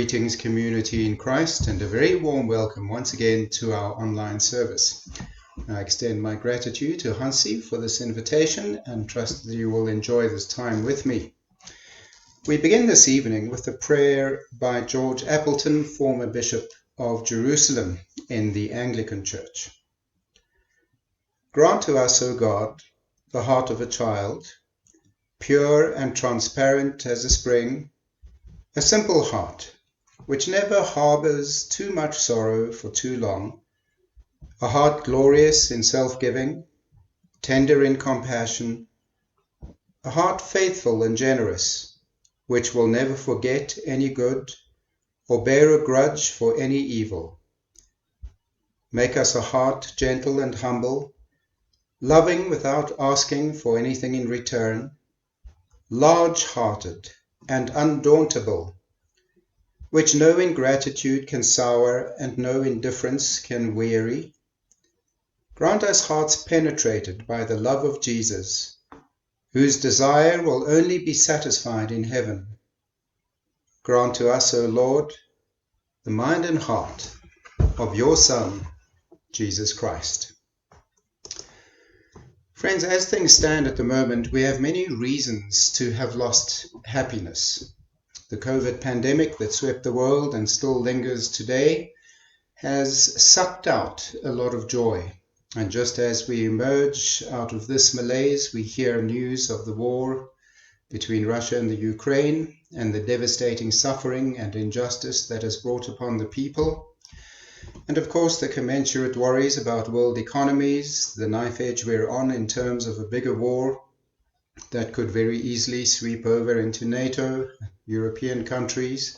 Greetings, community in Christ, and a very warm welcome once again to our online service. I extend my gratitude to Hansi for this invitation and trust that you will enjoy this time with me. We begin this evening with a prayer by George Appleton, former Bishop of Jerusalem in the Anglican Church. Grant to us, O God, the heart of a child, pure and transparent as a spring, a simple heart, which never harbors too much sorrow for too long, a heart glorious in self-giving, tender in compassion, a heart faithful and generous, which will never forget any good or bear a grudge for any evil. Make us a heart gentle and humble, loving without asking for anything in return, large-hearted and undauntable, which no ingratitude can sour and no indifference can weary. Grant us hearts penetrated by the love of Jesus, whose desire will only be satisfied in heaven. Grant to us, O Lord, the mind and heart of your Son, Jesus Christ. Friends, as things stand at the moment, we have many reasons to have lost happiness. The COVID pandemic that swept the world and still lingers today has sucked out a lot of joy. And just as we emerge out of this malaise, we hear news of the war between Russia and the Ukraine and the devastating suffering and injustice that has brought upon the people. And of course, the commensurate worries about world economies, the knife edge we're on in terms of a bigger war that could very easily sweep over into NATO, European countries,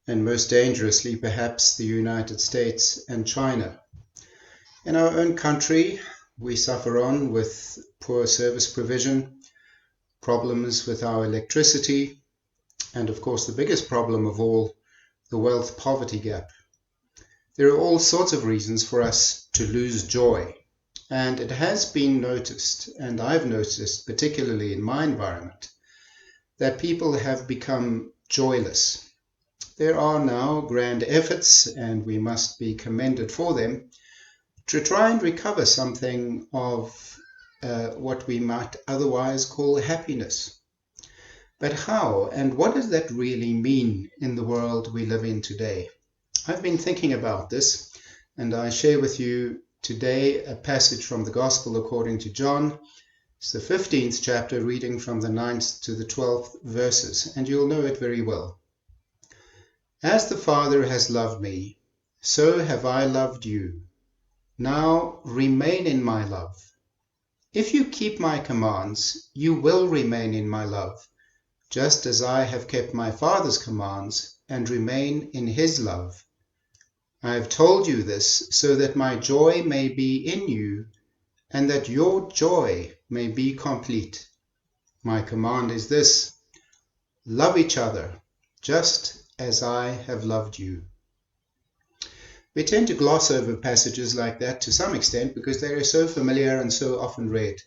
and most dangerously perhaps the United States and China. In our own country, we suffer on with poor service provision, problems with our electricity, and of course the biggest problem of all, the wealth poverty gap. There are all sorts of reasons for us to lose joy, and it has been noticed, and I've noticed particularly in my environment, that people have become joyless. There are now grand efforts, and we must be commended for them, to try and recover something of what we might otherwise call happiness. But how, and what does that really mean in the world we live in today? I've been thinking about this, and I share with you today a passage from the Gospel according to John. It's the 15th chapter, reading from the 9th to the 12th verses, and you'll know it very well. As the Father has loved me, so have I loved you. Now remain in my love. If you keep my commands, you will remain in my love, just as I have kept my Father's commands and remain in his love. I have told you this so that my joy may be in you and that your joy may be complete. My command is this: love each other just as I have loved you. We tend to gloss over passages like that to some extent because they are so familiar and so often read.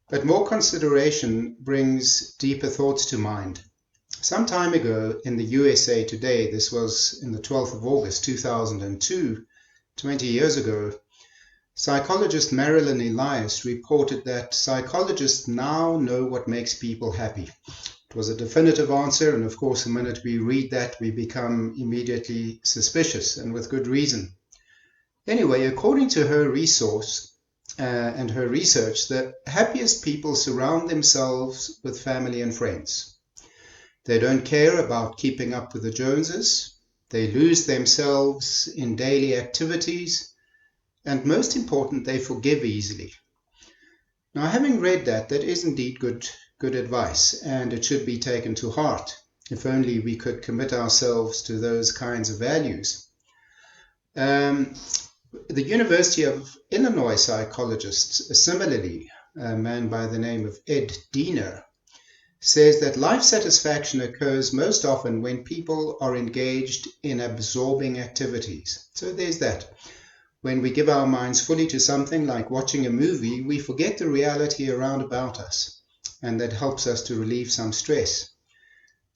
But more consideration brings deeper thoughts to mind. Some time ago in the USA Today, this was in the 12th of August 2002, 20 years ago, psychologist Marilyn Elias reported that psychologists now know what makes people happy. It was a definitive answer, and of course the minute we read that we become immediately suspicious, and with good reason. Anyway, according to her resource and her research, the happiest people surround themselves with family and friends. They don't care about keeping up with the Joneses. They lose themselves in daily activities. And most important, they forgive easily. Now, having read that is indeed good advice, and it should be taken to heart. If only we could commit ourselves to those kinds of values. The University of Illinois psychologist, similarly, a man by the name of Ed Diener, says that life satisfaction occurs most often when people are engaged in absorbing activities. So there's that. When we give our minds fully to something like watching a movie, we forget the reality around about us, and that helps us to relieve some stress.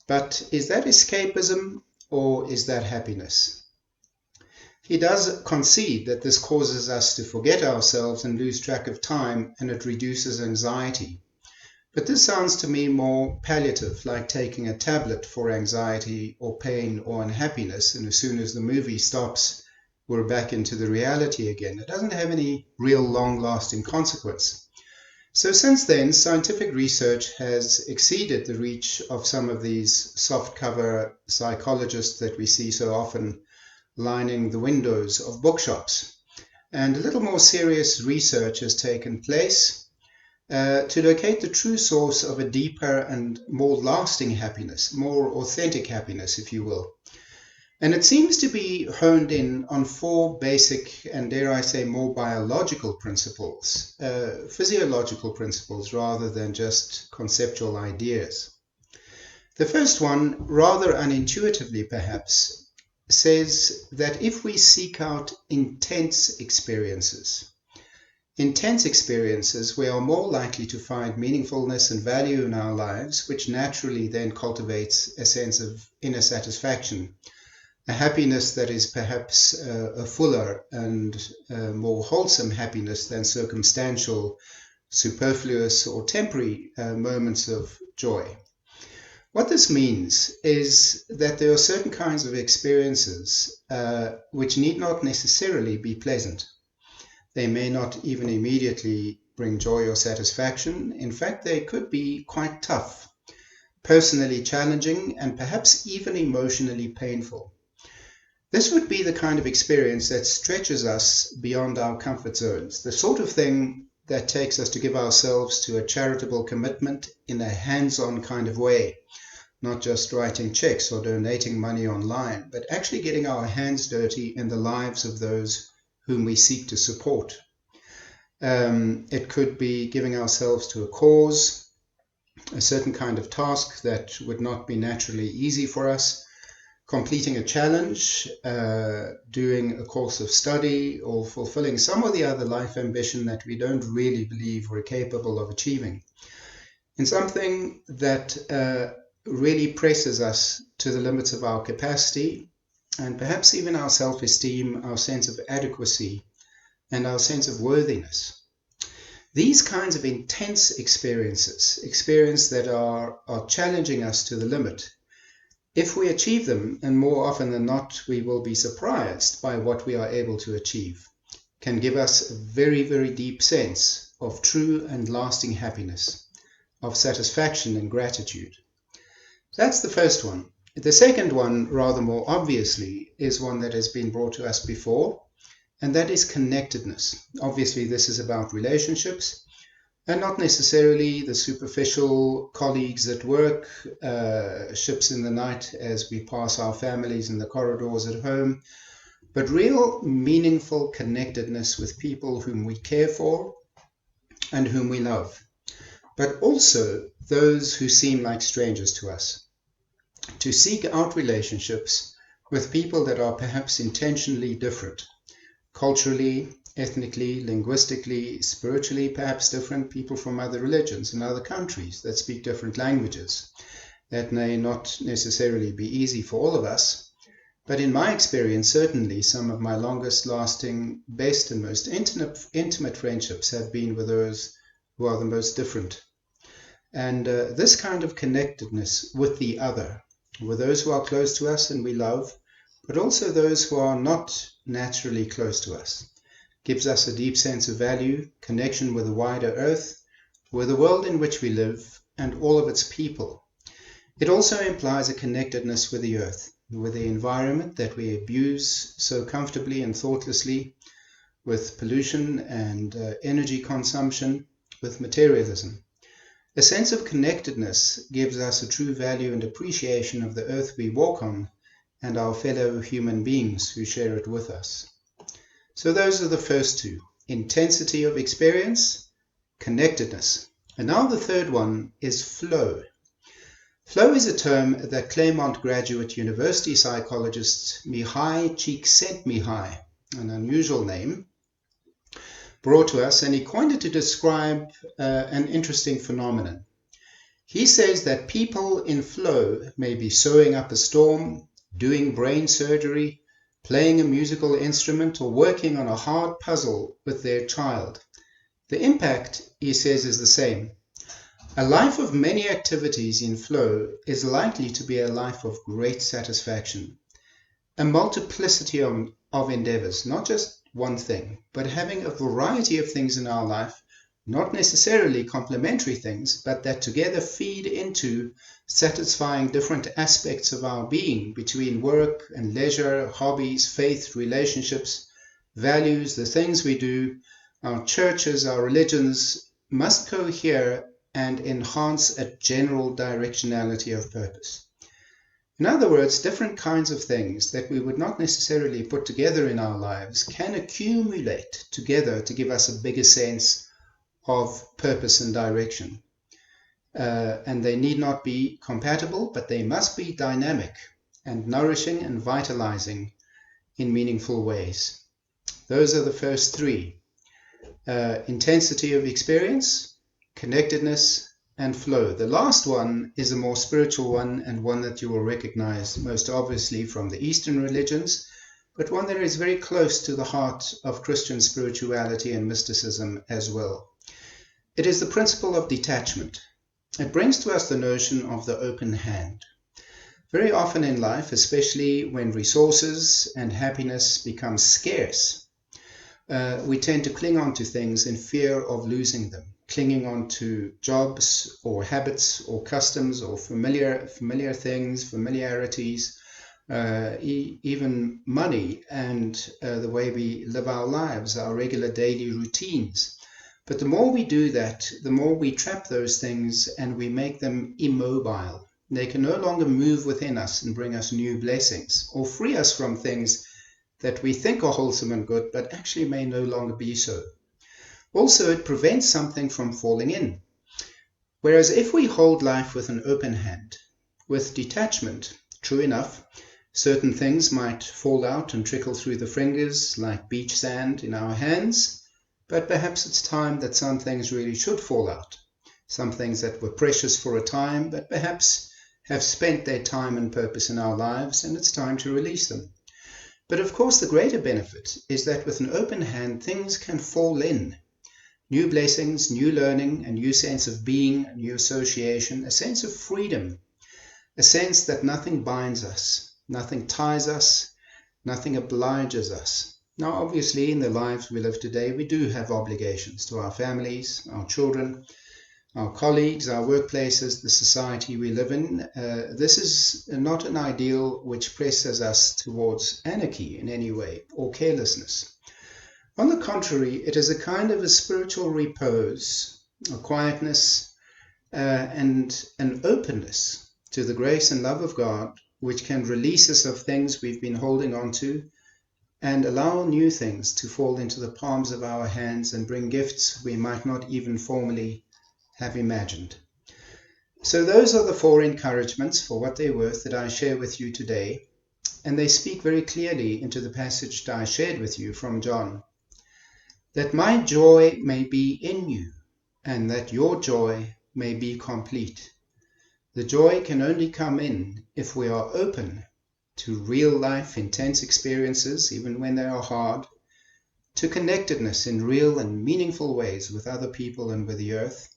But is that escapism or is that happiness? He does concede that this causes us to forget ourselves and lose track of time, and it reduces anxiety. But this sounds to me more palliative, like taking a tablet for anxiety or pain or unhappiness, and as soon as the movie stops, we're back into the reality again. It doesn't have any real long-lasting consequence. So since then, scientific research has exceeded the reach of some of these soft-cover psychologists that we see so often lining the windows of bookshops. And a little more serious research has taken place to locate the true source of a deeper and more lasting happiness, more authentic happiness, if you will. And it seems to be honed in on four basic and, dare I say, more biological principles, physiological principles rather than just conceptual ideas. The first one, rather unintuitively perhaps, says that if we seek out intense experiences, we are more likely to find meaningfulness and value in our lives, which naturally then cultivates a sense of inner satisfaction, a happiness that is perhaps a fuller and more wholesome happiness than circumstantial, superfluous, or temporary moments of joy. What this means is that there are certain kinds of experiences which need not necessarily be pleasant. They may not even immediately bring joy or satisfaction. In fact, they could be quite tough, personally challenging, and perhaps even emotionally painful. This would be the kind of experience that stretches us beyond our comfort zones, the sort of thing that takes us to give ourselves to a charitable commitment in a hands-on kind of way, not just writing checks or donating money online, but actually getting our hands dirty in the lives of those whom we seek to support. It could be giving ourselves to a cause, a certain kind of task that would not be naturally easy for us, completing a challenge, doing a course of study, or fulfilling some or the other life ambition that we don't really believe we're capable of achieving. In something that really presses us to the limits of our capacity, and perhaps even our self-esteem, our sense of adequacy, and our sense of worthiness. These kinds of intense experiences that are challenging us to the limit, if we achieve them, and more often than not we will be surprised by what we are able to achieve, can give us a very, very deep sense of true and lasting happiness, of satisfaction and gratitude. That's the first one. The second one, rather more obviously, is one that has been brought to us before, and that is connectedness. Obviously, this is about relationships, and not necessarily the superficial colleagues at work, ships in the night as we pass our families in the corridors at home, but real meaningful connectedness with people whom we care for and whom we love, but also those who seem like strangers to us. To seek out relationships with people that are perhaps intentionally different, culturally, ethnically, linguistically, spiritually perhaps different, people from other religions and other countries that speak different languages. That may not necessarily be easy for all of us, but in my experience, certainly some of my longest lasting, best and most intimate friendships have been with those who are the most different. And this kind of connectedness with the other, with those who are close to us and we love, but also those who are not naturally close to us, gives us a deep sense of value, connection with the wider earth, with the world in which we live, and all of its people. It also implies a connectedness with the earth, with the environment that we abuse so comfortably and thoughtlessly, with pollution and energy consumption, with materialism. A sense of connectedness gives us a true value and appreciation of the earth we walk on and our fellow human beings who share it with us. So those are the first two: intensity of experience, connectedness. And now the third one is flow. Flow is a term that Claremont Graduate University psychologist Mihai Csikszentmihalyi, an unusual name, brought to us, and he coined it to describe an interesting phenomenon. He says that people in flow may be sewing up a storm, doing brain surgery, playing a musical instrument, or working on a hard puzzle with their child. The impact, he says, is the same. A life of many activities in flow is likely to be a life of great satisfaction. A multiplicity of endeavors, not just one thing, but having a variety of things in our life, not necessarily complementary things, but that together feed into satisfying different aspects of our being between work and leisure, hobbies, faith, relationships, values, the things we do. Our churches, our religions must cohere and enhance a general directionality of purpose. In other words, different kinds of things that we would not necessarily put together in our lives can accumulate together to give us a bigger sense of purpose and direction. And they need not be compatible, but they must be dynamic and nourishing and vitalizing in meaningful ways. Those are the first three. Intensity of experience, connectedness, and flow. The last one is a more spiritual one, and one that you will recognize most obviously from the Eastern religions, but one that is very close to the heart of Christian spirituality and mysticism as well. It is the principle of detachment. It brings to us the notion of the open hand. Very often in life, especially when resources and happiness become scarce, we tend to cling on to things in fear of losing them, clinging on to jobs or habits or customs or familiar things, familiarities, even money and the way we live our lives, our regular daily routines. But the more we do that, the more we trap those things and we make them immobile. They can no longer move within us and bring us new blessings or free us from things that we think are wholesome and good, but actually may no longer be so. Also, it prevents something from falling in. Whereas if we hold life with an open hand, with detachment, true enough, certain things might fall out and trickle through the fingers like beach sand in our hands, but perhaps it's time that some things really should fall out. Some things that were precious for a time, but perhaps have spent their time and purpose in our lives, and it's time to release them. But of course, the greater benefit is that with an open hand, things can fall in. New blessings, new learning, a new sense of being, a new association, a sense of freedom, a sense that nothing binds us, nothing ties us, nothing obliges us. Now, obviously, in the lives we live today, we do have obligations to our families, our children, our colleagues, our workplaces, the society we live in. This is not an ideal which presses us towards anarchy in any way or carelessness. On the contrary, it is a kind of a spiritual repose, a quietness, and an openness to the grace and love of God, which can release us of things we've been holding on to and allow new things to fall into the palms of our hands and bring gifts we might not even formally have imagined. So those are the four encouragements, for what they're worth, that I share with you today, and they speak very clearly into the passage that I shared with you from John. That my joy may be in you, and that your joy may be complete. The joy can only come in if we are open to real life, intense experiences, even when they are hard, to connectedness in real and meaningful ways with other people and with the earth,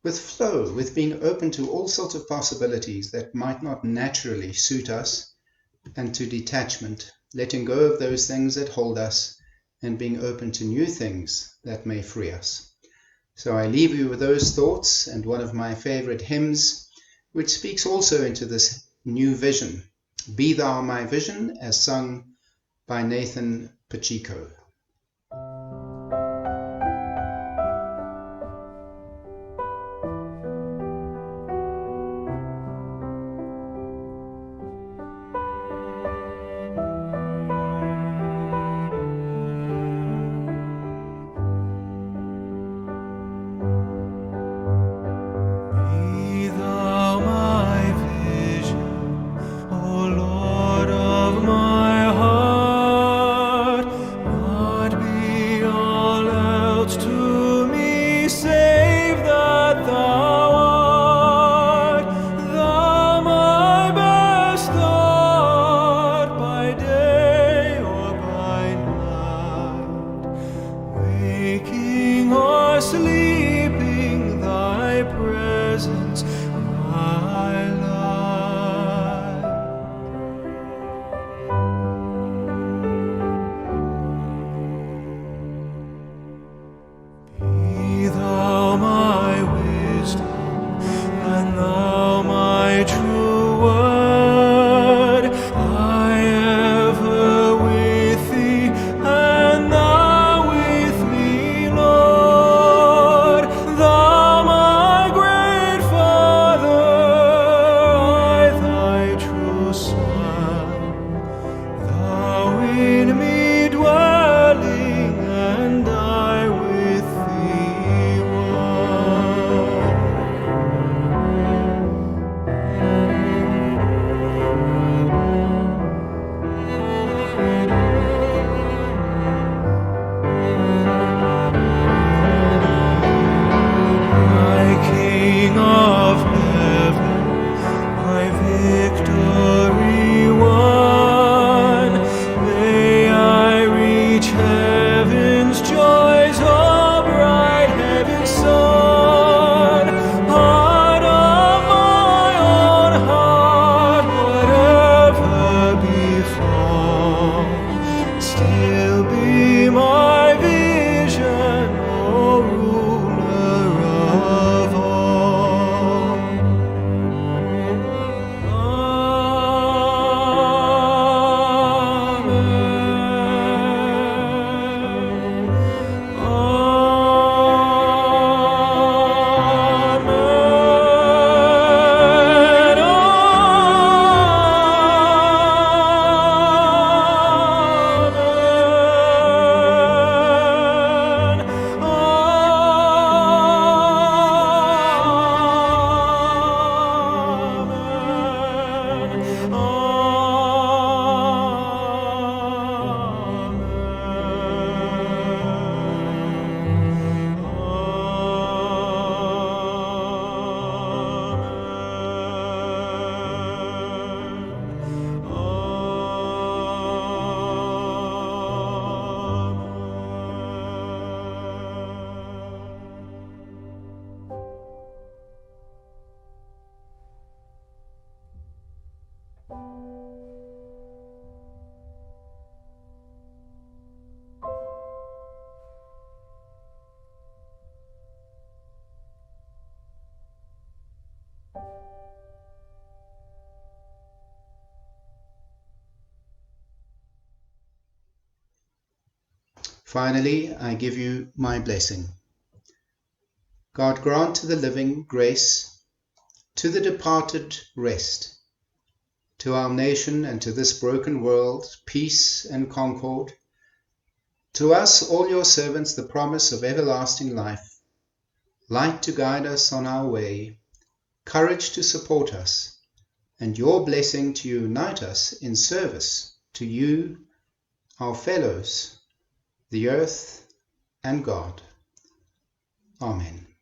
with flow, with being open to all sorts of possibilities that might not naturally suit us, and to detachment, letting go of those things that hold us and being open to new things that may free us. So I leave you with those thoughts and one of my favorite hymns, which speaks also into this new vision. Be Thou My Vision, as sung by Nathan Pacheco. sleeping, thy presence my life. Be thou my wisdom, and thou my true word. I ever with thee, and thou with me, Lord. Thou my great Father, I thy true Son. Thou in me dwelling, and I with thee one. My King of heaven, my victory won, may I reach heaven's joys, oh bright heaven's sun. Heart of my own heart, whatever befall, still be my vision, O ruler of all. Finally, I give you my blessing. God grant to the living grace, to the departed rest, to our nation and to this broken world peace and concord, to us all your servants the promise of everlasting life, light to guide us on our way, courage to support us, and your blessing to unite us in service to you, our fellows, the earth and God. Amen.